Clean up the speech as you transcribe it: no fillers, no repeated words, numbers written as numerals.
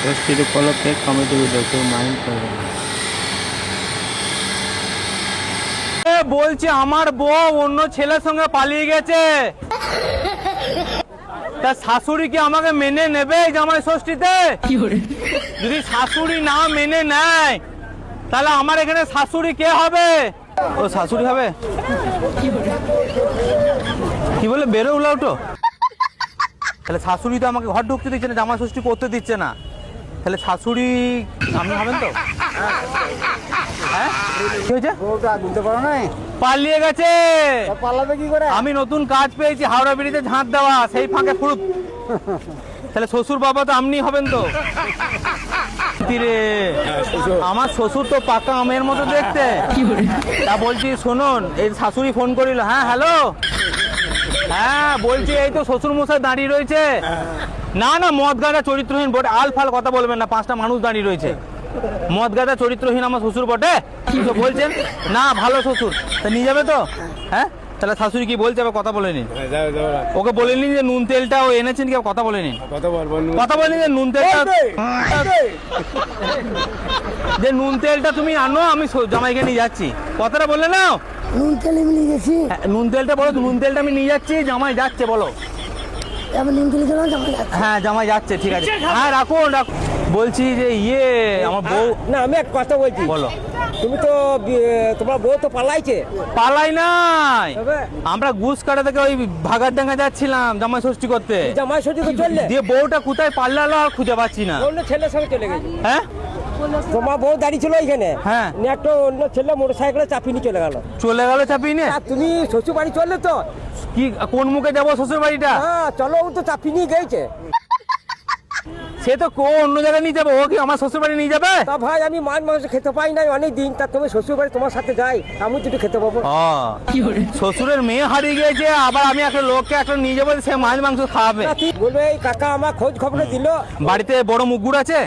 ষষ্ঠীর উপলক্ষে comedy video, কেউ মাইন্ড করবে না। বলছি আমার বউ অন্য ছেলের সঙ্গে পালিয়ে গেছে, তা শাশুড়ি কি আমাকে মেনে নেবে জামাই ষষ্ঠীতে? যদি শাশুড়ি না মেনে নেয় তাহলে আমার এখানে শাশুড়ি কে হবে? ও শাশুড়ি হবে? কি বলে বেরো উলাউটো? তাহলে শাশুড়ি তো আমাকে ঘর ঢুকতে দিচ্ছে না, জামাই ষষ্ঠী করতে দিচ্ছে না, তাহলে শাশুড়ি আপনি হবেন তো? হ্যাঁ কি হয়েছে? বুঝতে পারো না, পালিয়ে গেছে। পালাবে কি করে? আমি নতুন কাজ পেয়েছি হাওড়া ব্রিজে ঝাঁট দেওয়া, সেই ফাঁকে ফুরুত। তাহলে শ্বশুর বাবা তো আপনি হবেন তো? রে আমার শ্বশুর তো পাকা আমের মতো দেখতে। তা বলছি শুনুন, এই শাশুড়ি ফোন করিল। হ্যাঁ হ্যালো, হ্যাঁ বলছি এই তো শ্বশুর মশাই দাঁড়িয়ে রয়েছে। না না মদ গাঁজা চরিত্রহীন বটে, আল ফাল কথা বলবেন না, 5টা মানুষ দাঁড়িয়ে রয়েছে। মদ গাঁজা চরিত্রহীন আমার শ্বশুর বটে তো বলছেন না, ভালো শ্বশুর। তা নিয়ে যাবে তো? হ্যাঁ তাহলে শাশুড়ি কি বলছে আবার কথা বলে নিন। ওকে বলে নিন যে নুন তেলটা ও এনেছেন কি, কথা বলে নিন। কথা বলে নিন যে নুন তেলটা, যে নুন তেলটা তুমি আনো, আমি জামাইকে নিয়ে যাচ্ছি। কথাটা বললে না, নুন তেল আমি নিয়ে গেছি। নুন তেলটা বলো, নুন তেলটা আমি নিয়ে যাচ্ছি, জামাই যাচ্ছে বলো। আমি নুন তেল দেবো, জামাই যাচ্ছে। হ্যাঁ জামাই যাচ্ছে, ঠিক আছে। হ্যাঁ রাখুন রাখুন। বলছি যে আমার বউ। না আমি এক কথা বলছি, বলো। তুমি তো তোমার বউ তো পালাইছে। পালাই নাই, তবে? আমরা গুস কাটা থেকে ওই ভাগারডাঙ্গা যাচ্ছিলাম জামাই ষষ্ঠী করতে। জামাই ষষ্ঠী তো চললে, দিয়ে বউটা কোথায় পাল্লালো আর খুঁজে পাচ্ছি না। অন্য ছেলের সঙ্গে চলে গেছে। হ্যাঁ তোমার বউ দাঁড়িয়ে ছিল ওইখানে, হ্যাঁ। নিয়ে একটা অন্য ছেলে মোটরসাইকেলে চাপিয়ে নিয়ে চলে গেল। চলে গেল চাপিয়ে নিয়ে? আর তুমি শ্বশুর বাড়ি চললে তো? কি কোন মুখে যাবো শ্বশুর বাড়িটা? হ্যাঁ চলো, ও তো চাপিয়ে নিয়ে গেছে। সে তো অন্য জায়গায় নিয়ে যাবো, ও কি আমার শ্বশুর বাড়ি নিয়ে যাবে? তা ভাই আমি মাছ মাংস খেতে পাই নাই অনেক দিন, তা তুমি শ্বশুর বাড়ি তোমার সাথে যাই, আমি তো একটু খেতে পাবো। শ্বশুরের মেয়ে হারিয়ে গিয়েছে, আবার আমি একটা লোককে একটা নিয়ে যাবো, সে মাছ মাংস খাওয়াবে। তা ঠিক বলবে, এই কাকা আমার খোঁজ খবর দিল। বাড়িতে বড় মুখ গুড় আছে?